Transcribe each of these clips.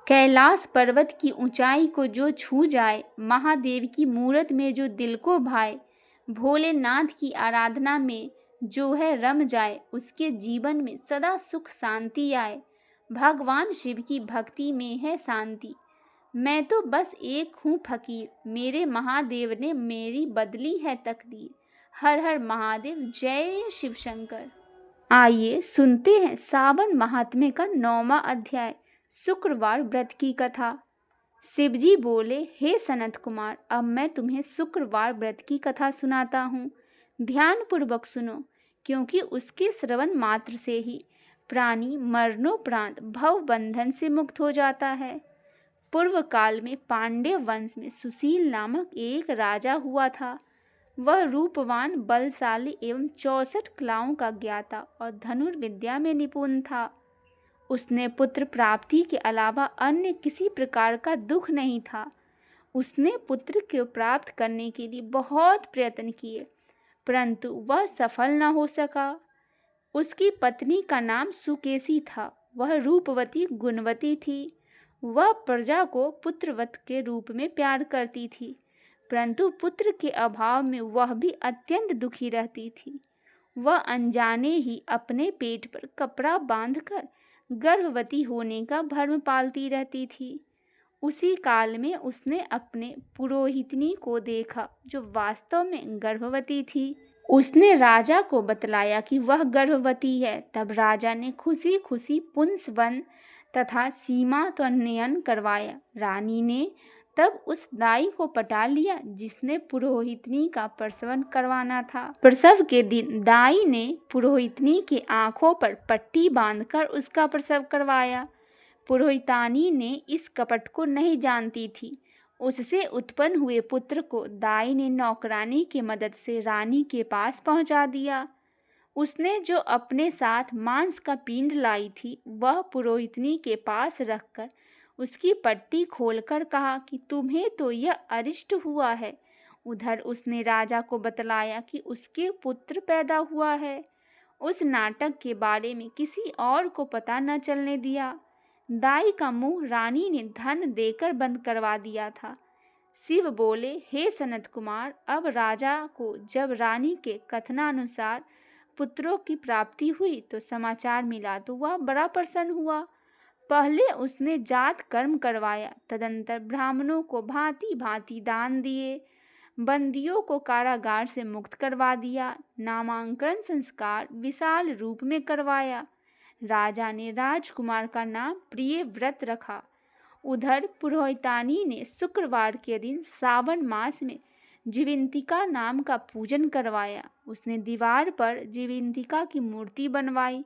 कैलाश पर्वत की ऊंचाई को जो छू जाए, महादेव की मूरत में जो दिल को भाए, भोलेनाथ की आराधना में जो है रम जाए, उसके जीवन में सदा सुख शांति आए। भगवान शिव की भक्ति में है शांति। मैं तो बस एक हूँ फकीर, मेरे महादेव ने मेरी बदली है तकदीर। हर हर महादेव, जय शिव शंकर। आइए सुनते हैं सावन महात्म्य का 9वां अध्याय, शुक्रवार व्रत की कथा। शिवजी बोले, हे सनत कुमार, अब मैं तुम्हें शुक्रवार व्रत की कथा सुनाता हूँ। ध्यान पूर्वक सुनो, क्योंकि उसके श्रवण मात्र से ही प्राणी मरणोपरांत भव बंधन से मुक्त हो जाता है। पूर्व काल में पांड्य वंश में सुशील नामक एक राजा हुआ था। वह रूपवान, बलशाली एवं 64 कलाओं का ज्ञाता और धनुर्विद्या में निपुण था। उसने पुत्र प्राप्ति के अलावा अन्य किसी प्रकार का दुख नहीं था। उसने पुत्र को प्राप्त करने के लिए बहुत प्रयत्न किए, परंतु वह सफल न हो सका। उसकी पत्नी का नाम सुकेशी था। वह रूपवती, गुणवती थी। वह प्रजा को पुत्रवत के रूप में प्यार करती थी, परंतु पुत्र के अभाव में वह भी अत्यंत दुखी रहती थी। वह अनजाने ही अपने पेट पर कपड़ा बांधकर गर्भवती होने का भ्रम पालती रहती थी। उसी काल में उसने अपने पुरोहितनी को देखा, जो वास्तव में गर्भवती थी। उसने राजा को बतलाया कि वह गर्भवती है। तब राजा ने खुशी खुशी पुंसवन तथा सीमान्तोन्नयन करवाया। रानी ने तब उस दाई को पटा लिया जिसने पुरोहितनी का प्रसव करवाना था। प्रसव के दिन दाई ने पुरोहितनी के आंखों पर पट्टी बांधकर उसका प्रसव करवाया। पुरोहितानी ने इस कपट को नहीं जानती थी। उससे उत्पन्न हुए पुत्र को दाई ने नौकरानी की मदद से रानी के पास पहुंचा दिया। उसने जो अपने साथ मांस का पिंड लाई थी, वह पुरोहितनी के पास रखकर उसकी पट्टी खोलकर कहा कि तुम्हें तो यह अरिष्ट हुआ है। उधर उसने राजा को बतलाया कि उसके पुत्र पैदा हुआ है। उस नाटक के बारे में किसी और को पता न चलने दिया। दाई का मुंह रानी ने धन देकर बंद करवा दिया था। शिव बोले, हे सनत कुमार, अब राजा को जब रानी के कथनानुसार पुत्रों की प्राप्ति हुई तो समाचार मिला तो वह बड़ा प्रसन्न हुआ। पहले उसने जात कर्म करवाया, तदंतर ब्राह्मणों को भांति भांति दान दिए, बंदियों को कारागार से मुक्त करवा दिया, नामांकन संस्कार विशाल रूप में करवाया। राजा ने राजकुमार का नाम प्रियव्रत रखा। उधर पुरोहितानी ने शुक्रवार के दिन सावन मास में जीवंतिका नाम का पूजन करवाया। उसने दीवार पर जीवंतिका की मूर्ति बनवाई,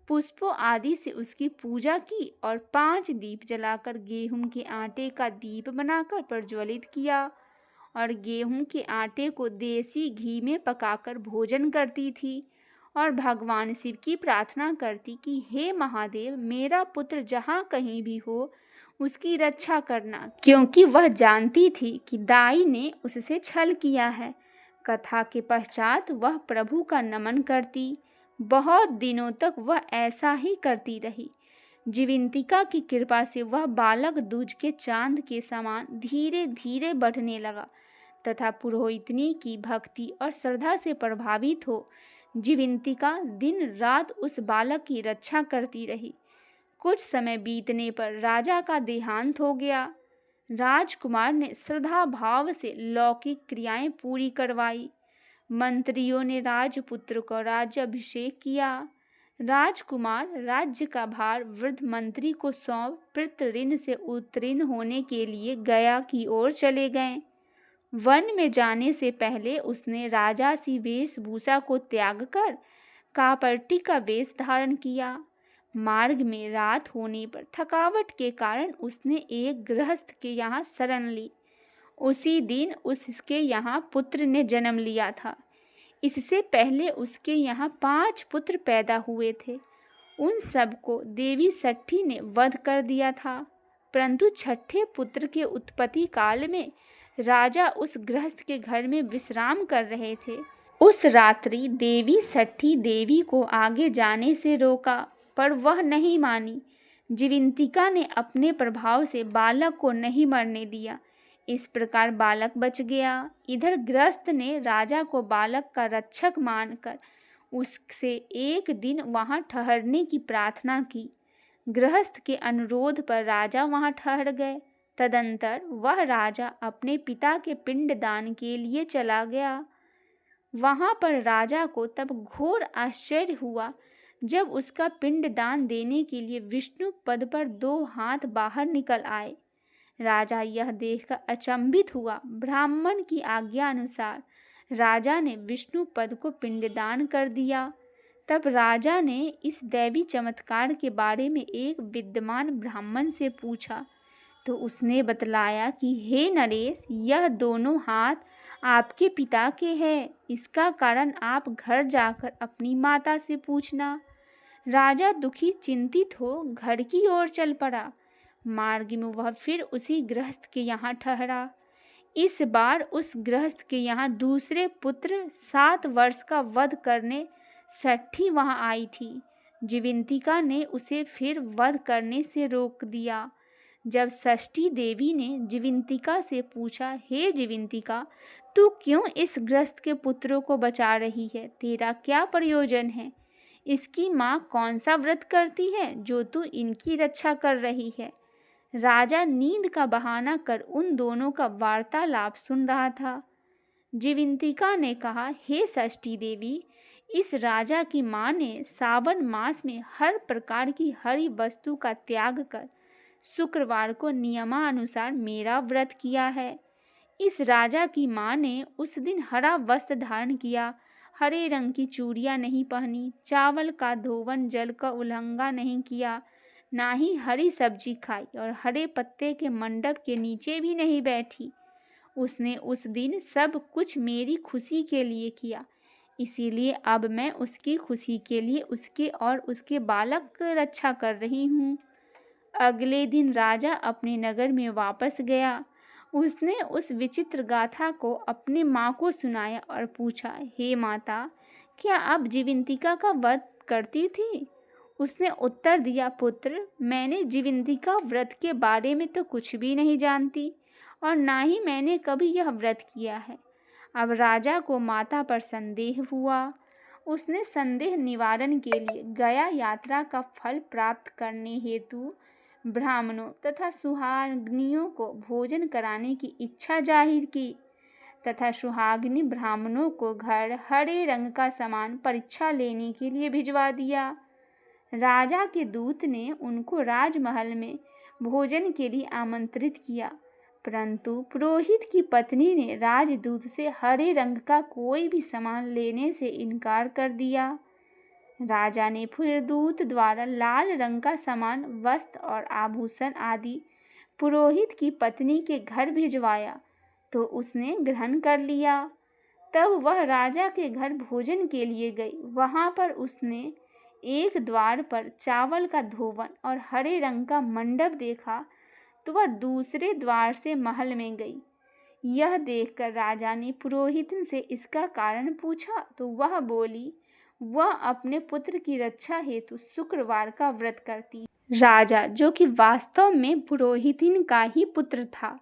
पुष्पों आदि से उसकी पूजा की और 5 दीप जलाकर गेहूं के आटे का दीप बनाकर प्रज्वलित किया और गेहूं के आटे को देसी घी में पकाकर भोजन करती थी और भगवान शिव की प्रार्थना करती कि हे महादेव, मेरा पुत्र जहाँ कहीं भी हो उसकी रक्षा करना, क्योंकि वह जानती थी कि दाई ने उससे छल किया है। कथा के पश्चात वह प्रभु का नमन करती। बहुत दिनों तक वह ऐसा ही करती रही। जीवंतिका की कृपा से वह बालक दूज के चांद के समान धीरे धीरे बढ़ने लगा तथा पुरोहितनी की भक्ति और श्रद्धा से प्रभावित हो जीवंतिका दिन रात उस बालक की रक्षा करती रही। कुछ समय बीतने पर राजा का देहांत हो गया। राजकुमार ने श्रद्धा भाव से लौकिक क्रियाएं पूरी करवाई। मंत्रियों ने राजपुत्र को राज्याभिषेक किया। राजकुमार राज्य का भार वृद्ध मंत्री को सौंप पितृ ऋण से उत्तीर्ण होने के लिए गया की ओर चले गए। वन में जाने से पहले उसने राजासी वेशभूषा को त्याग कर कापट्टी का वेश धारण किया। मार्ग में रात होने पर थकावट के कारण उसने एक गृहस्थ के यहाँ शरण ली। उसी दिन उसके यहाँ पुत्र ने जन्म लिया था। इससे पहले उसके यहाँ 5 पुत्र पैदा हुए थे। उन सबको देवी सट्ठी ने वध कर दिया था, परंतु छठे पुत्र के उत्पत्ति काल में राजा उस गृहस्थ के घर में विश्राम कर रहे थे। उस रात्रि देवी सट्ठी देवी को आगे जाने से रोका, पर वह नहीं मानी। जीवंतिका ने अपने प्रभाव से बालक को नहीं मरने दिया। इस प्रकार बालक बच गया। इधर गृहस्थ ने राजा को बालक का रक्षक मानकर उससे एक दिन वहां ठहरने की प्रार्थना की। गृहस्थ के अनुरोध पर राजा वहां ठहर गए। तदंतर वह राजा अपने पिता के पिंडदान के लिए चला गया। वहां पर राजा को तब घोर आश्चर्य हुआ जब उसका पिंडदान देने के लिए विष्णु पद पर 2 हाथ बाहर निकल आए। राजा यह देखकर अचंभित हुआ। ब्राह्मण की आज्ञा अनुसार राजा ने विष्णु पद को पिंडदान कर दिया। तब राजा ने इस दैवी चमत्कार के बारे में एक विद्वान ब्राह्मण से पूछा, तो उसने बतलाया कि हे नरेश, यह दोनों हाथ आपके पिता के हैं। इसका कारण आप घर जाकर अपनी माता से पूछना। राजा दुखी चिंतित हो घर की ओर चल पड़ा। मार्ग में वह फिर उसी गृहस्थ के यहाँ ठहरा। इस बार उस गृहस्थ के यहाँ दूसरे पुत्र 7 वर्ष का वध करने षष्ठी वहां आई थी। जीवंतिका ने उसे फिर वध करने से रोक दिया। जब षष्ठी देवी ने जीवंतिका से पूछा, हे जीवंतिका, तू क्यों इस गृहस्थ के पुत्रों को बचा रही है? तेरा क्या प्रयोजन है? इसकी माँ कौन सा व्रत करती है जो तू इनकी रक्षा कर रही है? राजा नींद का बहाना कर उन दोनों का वार्तालाप सुन रहा था। जीवंतिका ने कहा, हे षष्ठी देवी, इस राजा की माँ ने सावन मास में हर प्रकार की हरी वस्तु का त्याग कर शुक्रवार को नियमानुसार मेरा व्रत किया है। इस राजा की माँ ने उस दिन हरा वस्त्र धारण किया, हरे रंग की चूड़ियाँ नहीं पहनी, चावल का धोवन जल का उल्लंघन नहीं किया, ना ही हरी सब्जी खाई और हरे पत्ते के मंडप के नीचे भी नहीं बैठी। उसने उस दिन सब कुछ मेरी खुशी के लिए किया, इसीलिए अब मैं उसकी खुशी के लिए उसके और उसके बालक की रक्षा कर रही हूँ। अगले दिन राजा अपने नगर में वापस गया। उसने उस विचित्र गाथा को अपनी माँ को सुनाया और पूछा, हे माता, क्या आप जीवंतिका का वध करती थी? उसने उत्तर दिया, पुत्र, मैंने जीवंतिका व्रत के बारे में तो कुछ भी नहीं जानती और ना ही मैंने कभी यह व्रत किया है। अब राजा को माता पर संदेह हुआ। उसने संदेह निवारण के लिए गया यात्रा का फल प्राप्त करने हेतु ब्राह्मणों तथा सुहागिनियों को भोजन कराने की इच्छा जाहिर की तथा सुहागिनी ब्राह्मणों को घर हरे रंग का सामान परीक्षा लेने के लिए भिजवा दिया। राजा के दूत ने उनको राजमहल में भोजन के लिए आमंत्रित किया, परंतु पुरोहित की पत्नी ने राजदूत से हरे रंग का कोई भी सामान लेने से इनकार कर दिया। राजा ने फिर दूत द्वारा लाल रंग का सामान, वस्त्र और आभूषण आदि पुरोहित की पत्नी के घर भिजवाया, तो उसने ग्रहण कर लिया। तब वह राजा के घर भोजन के लिए गई। वहां पर उसने एक द्वार पर चावल का धोवन और हरे रंग का मंडप देखा, तो वह दूसरे द्वार से महल में गई। यह देखकर राजा ने पुरोहित से इसका कारण पूछा, तो वह बोली, वह अपने पुत्र की रक्षा हेतु शुक्रवार का व्रत करती। राजा, जो कि वास्तव में पुरोहितिन का ही पुत्र था,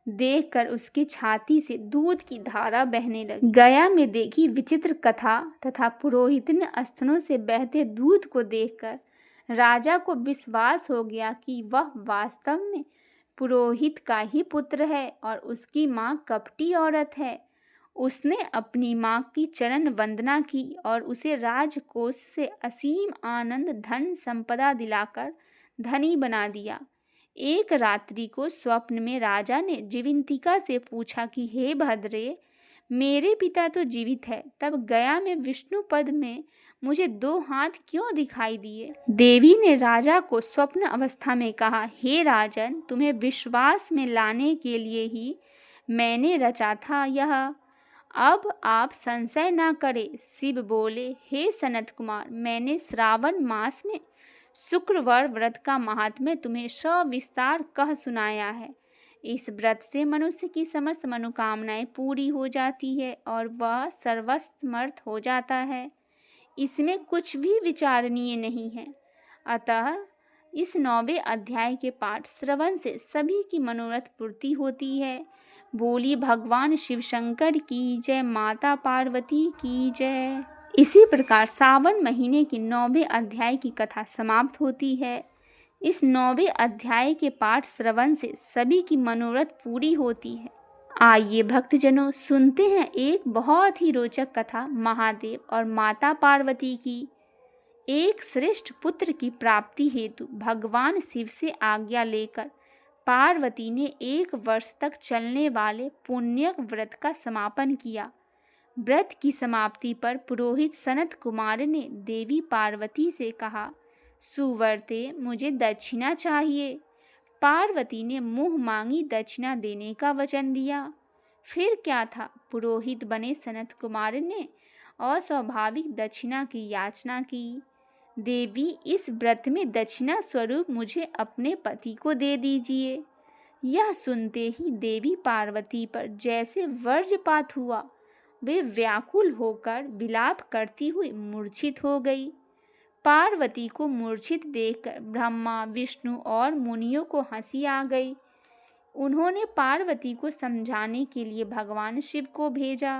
देखकर उसकी छाती से दूध की धारा बहने लगी। गया में देखी विचित्र कथा तथा पुरोहितिन स्तनों से बहते दूध को देखकर राजा को विश्वास हो गया कि वह वास्तव में पुरोहित का ही पुत्र है और उसकी माँ कपटी औरत है। उसने अपनी माँ की चरण वंदना की और उसे राजकोष से असीम आनंद धन संपदा दिलाकर धनी बना दिया। एक रात्रि को स्वप्न में राजा ने जीवंतिका से पूछा कि हे भद्रे, मेरे पिता तो जीवित है, तब गया में विष्णु पद में मुझे 2 हाथ क्यों दिखाई दिए? देवी ने राजा को स्वप्न अवस्था में कहा, हे राजन, तुम्हें विश्वास में लाने के लिए ही मैंने रचा था यह। अब आप संशय ना करें। शिव बोले, हे सनत कुमार, मैंने श्रावण मास में शुक्रवार व्रत का महात्म्य तुम्हें सविस्तार कह सुनाया है। इस व्रत से मनुष्य की समस्त मनोकामनाएं पूरी हो जाती है और वह सर्वसमर्थ हो जाता है। इसमें कुछ भी विचारणीय नहीं है। अतः इस 9वें अध्याय के पाठ श्रवण से सभी की मनोरथ पूर्ति होती है। बोली भगवान शिव शंकर की जय, माता पार्वती की जय। इसी प्रकार सावन महीने के 9वें अध्याय की कथा समाप्त होती है। इस 9वें अध्याय के पाठ श्रवण से सभी की मनोरथ पूरी होती है। आइए भक्तजनों सुनते हैं एक बहुत ही रोचक कथा महादेव और माता पार्वती की। एक श्रेष्ठ पुत्र की प्राप्ति हेतु भगवान शिव से आज्ञा लेकर पार्वती ने 1 वर्ष तक चलने वाले पुण्य व्रत का समापन किया। व्रत की समाप्ति पर पुरोहित सनत कुमार ने देवी पार्वती से कहा, सुवर्ते मुझे दक्षिणा चाहिए। पार्वती ने मुंह मांगी दक्षिणा देने का वचन दिया। फिर क्या था, पुरोहित बने सनत कुमार ने अस्वाभाविक दक्षिणा की याचना की। देवी, इस व्रत में दक्षिणा स्वरूप मुझे अपने पति को दे दीजिए। यह सुनते ही देवी पार्वती पर जैसे वज्रपात हुआ, वे व्याकुल होकर विलाप करती हुई मूर्छित हो गई। पार्वती को मूर्छित देखकर ब्रह्मा, विष्णु और मुनियों को हंसी आ गई। उन्होंने पार्वती को समझाने के लिए भगवान शिव को भेजा।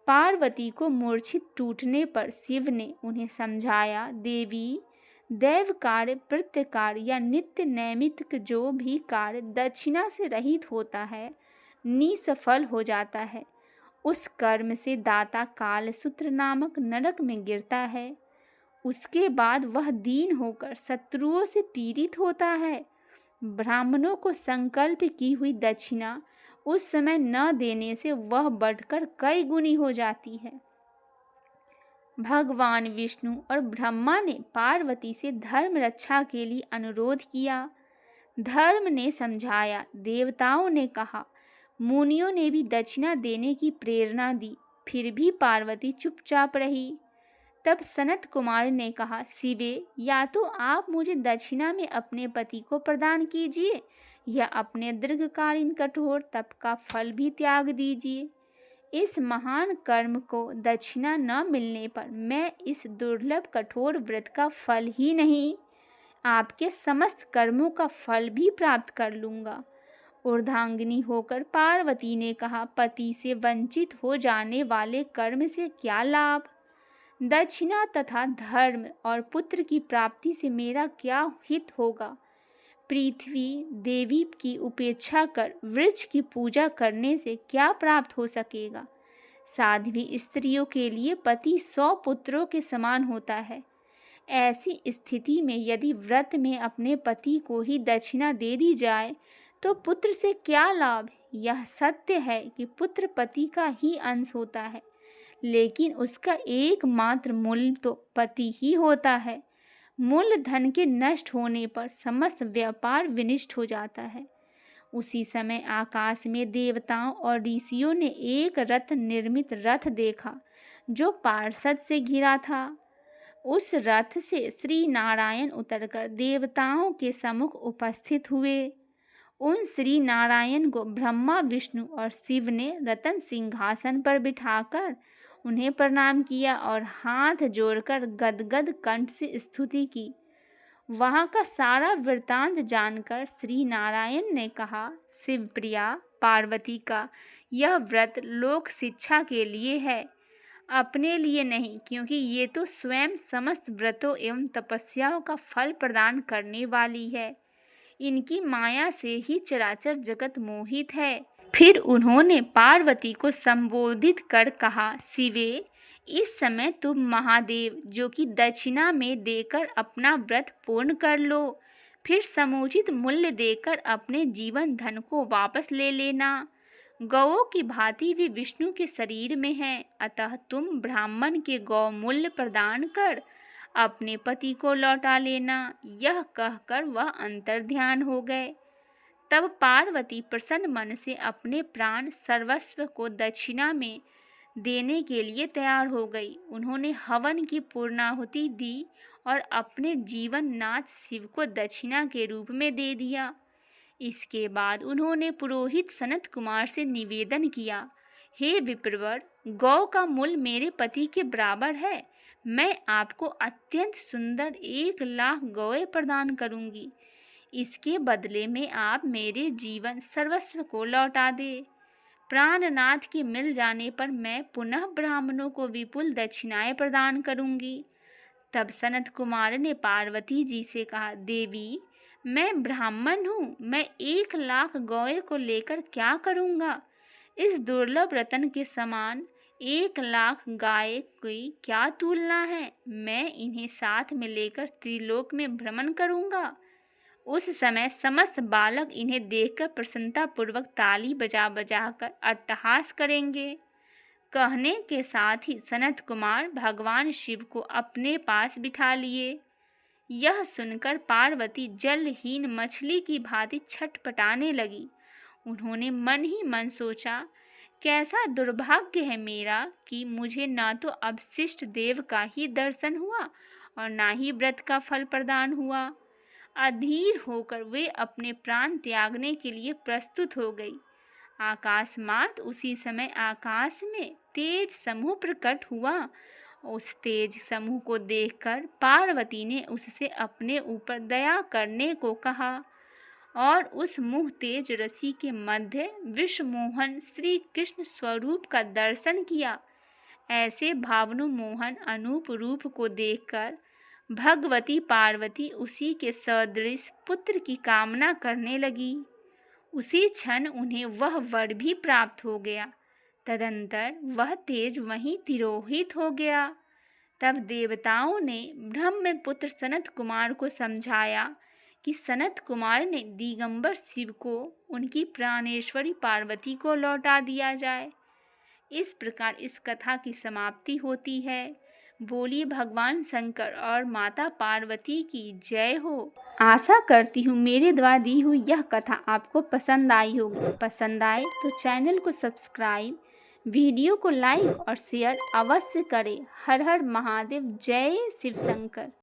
पार्वती को मूर्छित टूटने पर शिव ने उन्हें समझाया, देवी, दैव कार्य, प्रत्यकार या नित्य नैमित्तिक जो भी कार्य दक्षिणा से रहित होता है, निसफल हो जाता है। उस कर्म से दाता कालसूत्र नामक नरक में गिरता है। उसके बाद वह दीन होकर शत्रुओं से पीड़ित होता है। ब्राह्मणों को संकल्प की हुई दक्षिणा उस समय न देने से वह बढ़कर कई गुनी हो जाती है। भगवान विष्णु और ब्रह्मा ने पार्वती से धर्म रक्षा के लिए अनुरोध किया। धर्म ने समझाया। देवताओं ने कहा, मुनियों ने भी दक्षिणा देने की प्रेरणा दी, फिर भी पार्वती चुपचाप रही। तब सनत कुमार ने कहा, शिवे, या तो आप मुझे दक्षिणा में अपने पति को प्रदान कीजिए या अपने दीर्घकालीन कठोर तप का फल भी त्याग दीजिए। इस महान कर्म को दक्षिणा न मिलने पर मैं इस दुर्लभ कठोर व्रत का फल ही नहीं, आपके समस्त कर्मों का फल भी प्राप्त कर लूँगा। ऊर्ध्वांगिनी होकर पार्वती ने कहा, पति से वंचित हो जाने वाले कर्म से क्या लाभ? दक्षिणा तथा धर्म और पुत्र की प्राप्ति से मेरा क्या हित होगा? पृथ्वी देवी की उपेक्षा कर वृक्ष की पूजा करने से क्या प्राप्त हो सकेगा? साध्वी स्त्रियों के लिए पति 100 पुत्रों के समान होता है। ऐसी स्थिति में यदि व्रत में अपने पति को ही दक्षिणा दे दी जाए तो पुत्र से क्या लाभ? यह सत्य है कि पुत्र पति का ही अंश होता है, लेकिन उसका एकमात्र मूल तो पति ही होता है। मूल धन के नष्ट होने पर समस्त व्यापार विनष्ट हो जाता है। उसी समय आकाश में देवताओं और ऋषियों ने एक रथ निर्मित रथ देखा जो पार्षद से घिरा था। उस रथ से श्री नारायण उतरकर देवताओं के सम्मुख उपस्थित हुए। उन श्री नारायण को ब्रह्मा, विष्णु और शिव ने रत्न सिंहासन पर बिठाकर उन्हें प्रणाम किया और हाथ जोड़कर गदगद कंठ से स्तुति की। वहाँ का सारा वृतांत जानकर श्री नारायण ने कहा, शिवप्रिया, पार्वती का यह व्रत लोक शिक्षा के लिए है, अपने लिए नहीं, क्योंकि ये तो स्वयं समस्त व्रतों एवं तपस्याओं का फल प्रदान करने वाली है। इनकी माया से ही चराचर जगत मोहित है। फिर उन्होंने पार्वती को संबोधित कर कहा, शिवे, इस समय तुम महादेव जो कि दक्षिणा में देकर अपना व्रत पूर्ण कर लो, फिर समुचित मूल्य देकर अपने जीवन धन को वापस ले लेना। गौओं की भांति वे विष्णु के शरीर में हैं, अतः तुम ब्राह्मण के गौ मूल्य प्रदान कर अपने पति को लौटा लेना। यह कहकर वह अंतर्ध्यान हो गए। तब पार्वती प्रसन्न मन से अपने प्राण सर्वस्व को दक्षिणा में देने के लिए तैयार हो गई। उन्होंने हवन की पूर्णाहुति दी और अपने जीवन नाथ शिव को दक्षिणा के रूप में दे दिया। इसके बाद उन्होंने पुरोहित सनत कुमार से निवेदन किया, हे विप्रवर, गौ का मूल्य मेरे पति के बराबर है, मैं आपको अत्यंत सुंदर 1,00,000 गौएं प्रदान करूंगी। इसके बदले में आप मेरे जीवन सर्वस्व को लौटा दे। प्राणनाथ के मिल जाने पर मैं पुनः ब्राह्मणों को विपुल दक्षिणाएं प्रदान करूंगी। तब सनत कुमार ने पार्वती जी से कहा, देवी, मैं ब्राह्मण हूँ, मैं 1,00,000 गौएं को लेकर क्या करूँगा? इस दुर्लभ रतन के समान 1,00,000 गाय की क्या तुलना है? मैं इन्हें साथ में लेकर त्रिलोक में भ्रमण करूँगा। उस समय समस्त बालक इन्हें देखकर प्रसन्नतापूर्वक ताली बजा बजा कर अट्टहास करेंगे। कहने के साथ ही सनत कुमार भगवान शिव को अपने पास बिठा लिए। यह सुनकर पार्वती जलहीन मछली की भांति छटपटाने लगी। उन्होंने मन ही मन सोचा, कैसा दुर्भाग्य है मेरा कि मुझे ना तो अवशिष्ट देव का ही दर्शन हुआ और ना ही व्रत का फल प्रदान हुआ। अधीर होकर वे अपने प्राण त्यागने के लिए प्रस्तुत हो गई। आकाशमार्ग उसी समय आकाश में तेज समूह प्रकट हुआ। उस तेज समूह को देखकर पार्वती ने उससे अपने ऊपर दया करने को कहा और उस मुह तेज रसी के मध्य विश्वमोहन श्री कृष्ण स्वरूप का दर्शन किया। ऐसे भावनु मोहन अनूप रूप को देखकर भगवती पार्वती उसी के सदृश पुत्र की कामना करने लगी। उसी क्षण उन्हें वह वर भी प्राप्त हो गया। तदंतर वह तेज वहीं तिरोहित हो गया। तब देवताओं ने ब्रह्मपुत्र सनत कुमार को समझाया कि सनत कुमार ने दिगंबर शिव को उनकी प्राणेश्वरी पार्वती को लौटा दिया जाए। इस प्रकार इस कथा की समाप्ति होती है। बोलिए भगवान शंकर और माता पार्वती की जय हो। आशा करती हूँ मेरे द्वारा दी हुई यह कथा आपको पसंद आई होगी। पसंद आए तो चैनल को सब्सक्राइब, वीडियो को लाइक और शेयर अवश्य करें। हर हर महादेव, जय शिव शंकर।